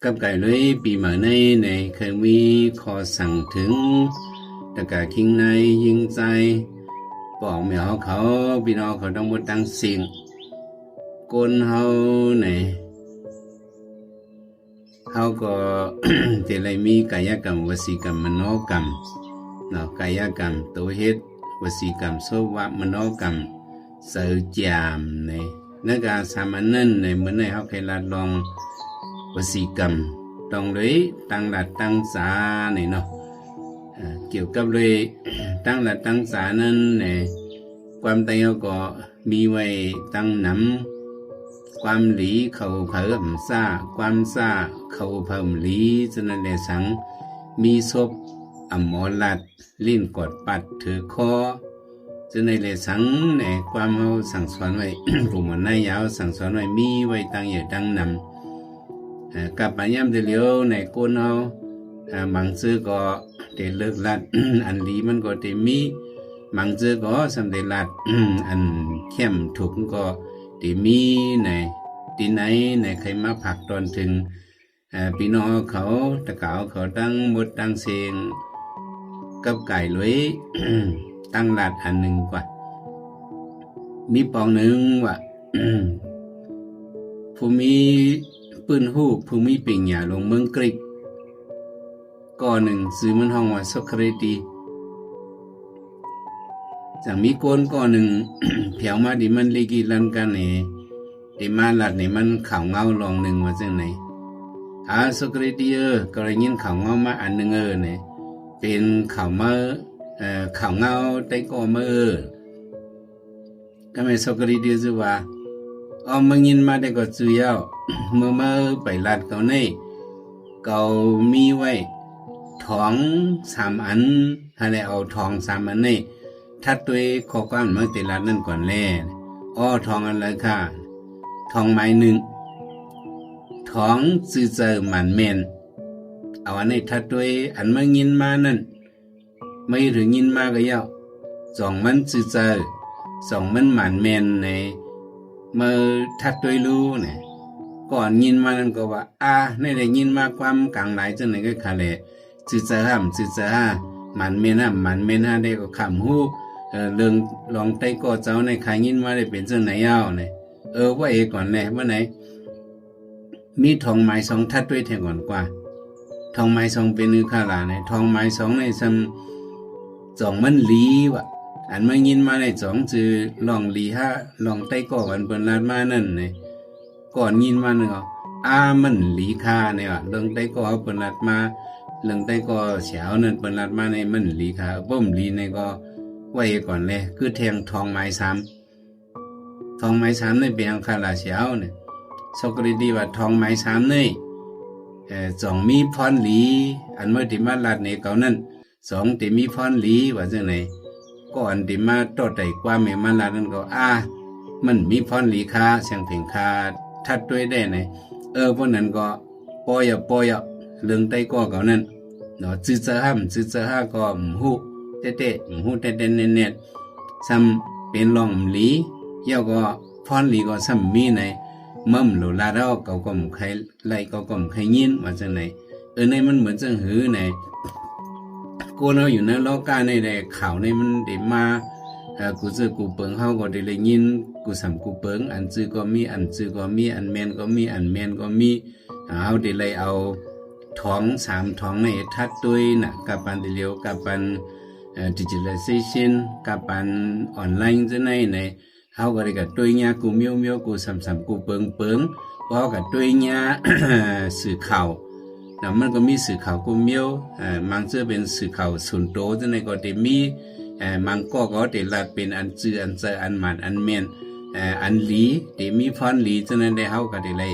กับไก่เลยปีใหม่ในเคยมีขอสั่งถึงตะกะคิงในยิงใจบอกแมวเขาพี่น้องเขาต้องหมดตั้งสิ่งก้นเฮาในเฮาก็ จะเลยมีกายกรรมวสีกรรมมโนกรรมเนาะกายกรรมตัวเฮ็ดวสีกรรมโสวะมโนกรรมเสริจามในนักการสามัญนั่นในเหมือนในเฮาเคยลาลองวสีกรรมต้องเลยตั้งหลักตั้งสาในเนาะเกี่ยวกับเลยตั้งหลักตั้งสานั้นในความตายก็มีไว้ตั้งนำความหลีเขาเพิ่มซาความซาเขาเพิ่มหลีฉะนั้นแลสังมีศพอมรลัดลิ้นกดปัดถือคอฉะนั้นแลสังในความเฮาสั่งสอนไว้ ผู้มันนายยาวสั่งสอนไว้มีไว้ตั้งอยู่ตั้งนำกับปัญญามเดียวในก้นเฮาบางซื่อก็ได้เลิกลัด อันหลีมันก็ได้มีบางซื่อก็สำเร็จลัด อันเข้มถูกก็ได้มีในที่ไหนในใครมาผักตอนถึงพี่น้องเขาตะเก่าเขาตั้งหมดตั้งเสียงกับไก่ลุย ตั้งลัดอันหนึ่งกว่ามีปองหนึ่งว่า ผู้มีปืนหูกผู้มีปิ่งหยาลงเมืองกรีกก่อหนึ่งซื้อมันห้องว่าโซเครตีจากมีโกนก่อหนึ่ง เผียวมาดิมันลีกีลันกันเนี่ยดิมาลัดเนี่ยมันข่าวเงาลองหนึ่งว่าจังไหนโซเครตีก็เลยยินข่าวเงามาอันหนึ่งเนี่ยเป็นข่าวมาข่าวเงาได้ก่อมาก็ไม่โซเครตีจะว่ามึงยินมาได้ก็จุยเอา เมื่อไปลัดเขาเนี่ยเขามีไว้ทอง3 อันอะไรเอาทอง3 อันนี่ถ้าตัวข้อความเมื่อติลัดนั่นก่อนแล่ทองอะไรค่ะทองไม้1ทองซื้อเจอมันเมนเอาอันนี้ถ้าตัวอันเมื่อยินมานั่นไม่ถึงยินมาก็ยาว2 มันซื้อเจอ2 มันมันเมนในเมื่อถ้าตัวรู้เนี่ยก่อนยินมานั่นก็ว่าในได้ยินมาความกลางหลายจังไหนก็คาเลจื้อเจอห้ามจื้อเจอห้ามันเมนห้ามมันเมนห้าได้ก็คำฮู้เรื่องลองไต้ก็เจ้าในขายยินมาได้เป็นจังไหนเอาเนี่ยว่าก่อนแน่ว่าไหนมีทองไม้2 ทัดด้วยแทงก่อนกว่าทองไม้2เป็นคาลาเนี่ยทองไม้2ในซ้ำ2 มันหลีว่ะอันเมื่อยินมาได้2จื้อลองหลี5ลองไต้ก็วันเปิ้นลาดมานั่นเนี่ยก่อนยินมาเนี่ยมันหลีคาเนี่ยเรื่องไต้ก็เอาเปิ้นลาดมาเรื่องไต้ก็เฉียวนั่นเปิ้นลาดมาในมันหลีคาบ่มหลีในก็ไว้ก่อนเลยคือแทงทองไม้3ทองไม้3ในเป็นคาลาเฉียวเนี่ยโซกรีดีว่าทองไม้3นี่2มีพรหลีอันเมื่อที่มาลาดในเก่านั้น2ที่มีพรหลีว่าจังไหนก่อนที่มาต่อไต่ความแม่มาลาดนั้นก็มันมีพรหลีคาเสียงเพ่งคาทัดด้วยได้ไหนพวกนั้นก็ปอยเรื่องไต้ก็เก่านั้นเนาะจื้อเจอห้าก็ฮู้เตะฮู้เตะเน็ตซ้ำเป็นลองหลีเย่าก็พรหลีก็ซ้ำมีในมั่มโลลาดเอาเก่าก็ใครไล่ก็ใครยินว่าจังไหนในมันเหมือนจังหือในกูเนาะอยู่ในโลกาในได้ข่าวในมันได้มากูซื้อกูเปิงเฮาก็ได้เลยยินกูสำกูเปิงอันซื้อก็มีอันซื้อก็มีอันแมนก็มีอันแมนก็มีเฮาได้เลยเอาทอง3 ทองในทัดด้วยน่ะกับปันเดียวกับปันdigitalization กับปันออนไลน์จังไหนในเฮาก็ได้กับด้วยญากูเมียวกูสำกูเปิงเพราะกับด้วยญา สื่อข่าวแล้วมันก็มีสื่อข่าวกูเมียวมันจะเป็นสื่อข่าวส่วนโตจังไหนก็ได้มีมันก็ได้ลาดเป็นอันจื้ออันเจออันหมันอันแม่นอันหลีที่มีพรหลีฉะนั้นได้เฮาก็ได้เลย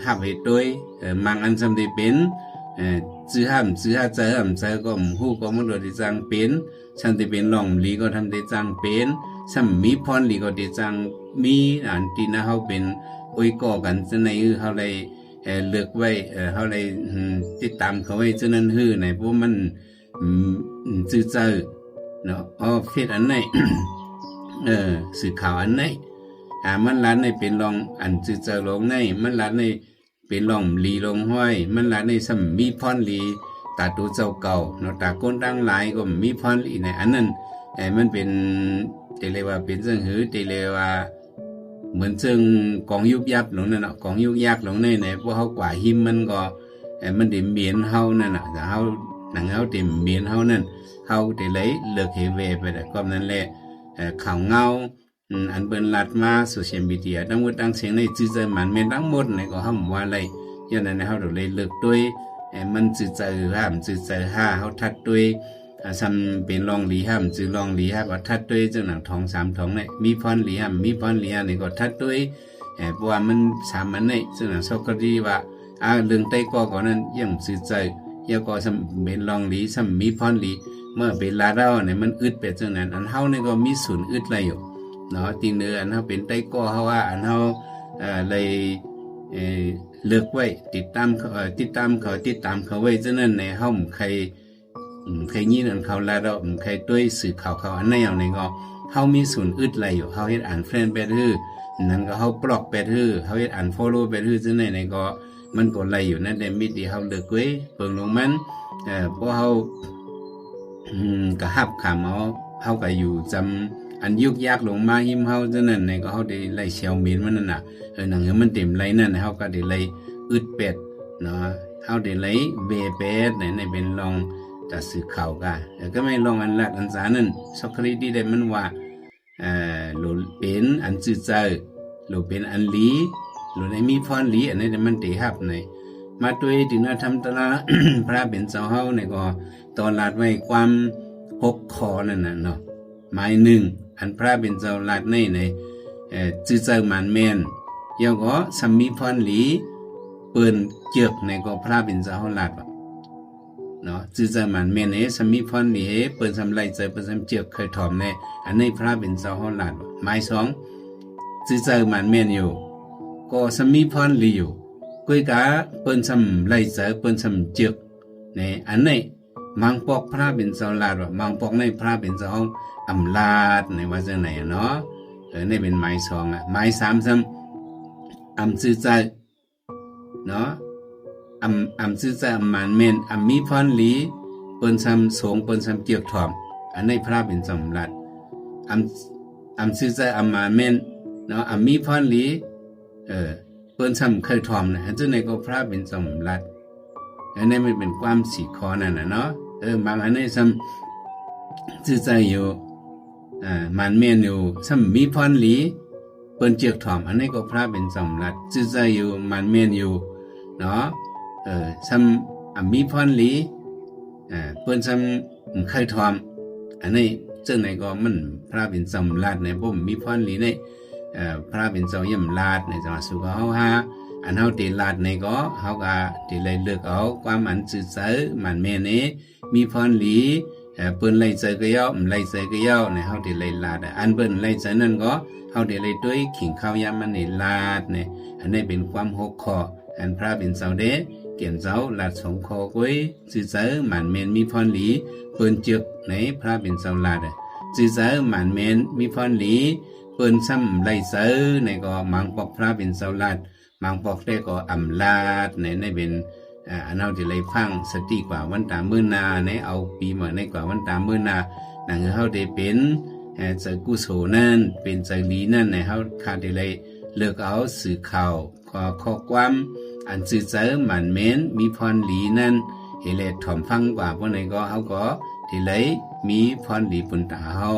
ฮับให้ด้วยมังอันสำได้เป็นจื้อห้ามจื้อเจอก็ฮู้ก็มันได้จังเป็นฉันได้เป็นลองหลีก็ทำได้จังเป็นซ้ำมีพรหลีก็ได้จังมีอันที่นะเฮาเป็นอวยก่อกันฉะนั้นเฮาได้เลือกไว้เฮาได้ติดตามเขาไว้ฉะนั้นฮื้อในพวกมันจื้อเจอเนาะเฟซอันไหน สื่อข่าวอันไหนมันร้านในเป็นรองอันจื้อเจอลงในมันร้านใน เป็นล่องลีลงห้อยมันละในสมมีพรลีตาตูเจ้าเก่าเนาะตาก้นตั้งหลายก็มีพรลีในอันนั้นมันเป็นเรียกว่าเป็นเรื่องหือเรียกว่าเหมือนซึ่งกองยุบยับหลงนั่นเนาะกองยุบยักหลงในพวกเขากว่าหิมมันก็มันเต็มเมียนเฮานั่นน่ะแต่เฮาหนังเฮาเต็มเมียนเฮานั่นเฮาได้เลยเลิกเฮเวไปแต่ก็นั้นแหละข่าวเงาอันเปิ้นลัดมาโซเชียลมีเดียทั้งหมดทั้งเสียงในจื้อใจมันแม่นทั้งหมดในก็เฮาว่าอะไรย้อนนั้นเฮาได้เลยเลิกด้วยมันจื้อใจห้ามจื้อใจห้าเฮาทัดด้วยซ้ำเป็นรองหลีห้ามจื้อรองหลีห้าก็ทัดด้วยจังหนังทอง3ทองเนี่ยมีพรหลีห้ามมีพรหลีห้านี่ก็ทัดด้วยเพราะว่ามัน3อันนี่จังหนังสกดีว่าเรื่องใต้ก็ก่อนนั้นยังจื้อใจยังก็ซ้ำเป็นรองหลีซ้ำมีพรหลีเมื่อเป็นลาเราเนี่ยมันอึดเป็นจังนั้นอันเฮานี่ก็มีศูนย์อึดอะไรอยู่เนาะตีเนื้ออันเฮาเป็นใต้ก็เฮาว่าอันเฮาเลยเลือกไว้ติดตามเขาติดตามเขาไว้ฉะนั้นในเฮาใครยินอันเขาลาเราใครด้วยสื่อข่าวเขาอันไหนเอาในก็เฮามีศูนย์อึดอะไรอยู่เฮาเฮ็ดอ่านเฟรนด์ไปฮื้อนั่นก็เฮาบล็อกไปฮื้อเฮาเฮ็ดอ่านฟอลโลว์ไปฮื้อฉะนั้นในก็มันก็ไหลอยู่นั่นแต่มิที่เฮาเลือกไว้เบิ่งลงมันเพราะเฮาก็หับขามเฮาก็อยู่จำอันยุกยากลงมาหิมเฮาจังนั้นในก็เฮาได้ไล่เชียวมีนมันนั่นน่ะหนังมันเต็มไหลนั่นเฮาก็ได้ไล่อึดเป็ดเนาะเฮาได้ไล่เวเป็ดในเป็นลองตัดสื่อข่าวกะก็ไม่ลองอันลัดอันสานั่นซอกคริตี้ได้มันว่าโหลเป็นอันจื้อใจโหลเป็นอันลีโหลได้มีพรลีอันนี้มันติฮับในมาด้วยถึงทำตลา พระเป็นเจ้าเฮาในก็ตอนลาดไว้ความ6ข้อนั่นน่ะเนาะหมาย1อันพระเป็นเจ้าลาดในจื้อใจมันแม่นยังก็สัมมีพรลีเปิ้นเจือกในก็พระเป็นเจ้าเฮาลาดเนาะจื้อใจมันแม่นสัมมีพรลีเปิ้นสำไลใจเปิ้นสำเจือกเคยถอมในอันนี้พระเป็นเจ้าเฮาลาดหมาย2จื้อใจมันแม่นอยู่ก็สัมมีพรลีอยู่กุยกะเปิ้นสำไลใจเปิ้นสำเจือกในอันนี้มังปอกพระเป็นเจ้าลาดว่ามังปอกในพระเป็นเจ้าอำลาดในว่าจังไหนเนาะนี่เป็นหมาย2หมาย3ซ้ำซื่อใจเนาะซื่อใจมันแม่นมีพรหลีเปิ้นซ้ำสงเปิ้นซ้ำเกี่ยวถอมอันนี้พระเป็นสำลัดซื่อใจมันแม่นเนาะมีพรหลีเปิ้นซ้ำเคยถอมนะจังไหนก็พระเป็นสำลัดอันนี้มันเป็นความ4ข้อนั่นน่ะเนาะบางอันนี้ซ้ำซื่อใจอยู่มันแม่นอยู่ซ้ำมีพรหลีเปิ้นเจียกถอมอันนี้ก็พระเป็นสำลัดซื่อใจอยู่มันแม่นอยู่เนาะซ้ำมีพรหลีเปิ้นซ้ำเคยถอมอันนี้จังไหนก็มันพระเป็นสำลัดในบ่มีพรหลีในพระเป็นเจ้าย่ำลาดในจังหวัดสุขเฮาหาอันเฮาติลาดในก็เฮาก็ติเลยเลือกเอาความอันซื่อใจมันแม่นมีพรหลีเปิ้นไล่ใจก็ย่อไล่ใจก็ย่อในเฮาได้ไล่ลาดอันเปิ้นไล่ใจนั่นก็เฮาได้ไล่ด้วยขิงข้าวยามมันได้ลาดเนี่ยอันนี้เป็นความ6ข้ออันพระเป็นเจ้าเด้เกี่ยนเจ้าลาด2ข้อก้อยซื่อใจมันแม่นมีพรหลีเปิ้นจึกในพระเป็นเจ้าลาดซื่อใจมันแม่นมีพรหลีเปิ้นซ้ำไล่ใจในก็มังปอกพระเป็นเจ้าลาดมังปอกได้ก็อำลาดในเป็นอันเอาที่เลยฟังสติกว่าวันตามื้อนาในเอาปีมาในกว่าวันตามื้อนาหนังเฮาได้เป็นใจกุศลนั่นเป็นใจลีนั่นในเฮาขาดได้เลยเลือกเอาสื่อข่าวข้อความอันซื่อใจมันแม่นมีพรหลีนั่นเฮเลถ่อมฟังกว่าพวกไหนก็เฮาก็ได้เลยมีพรหลีปุ่นตาเฮา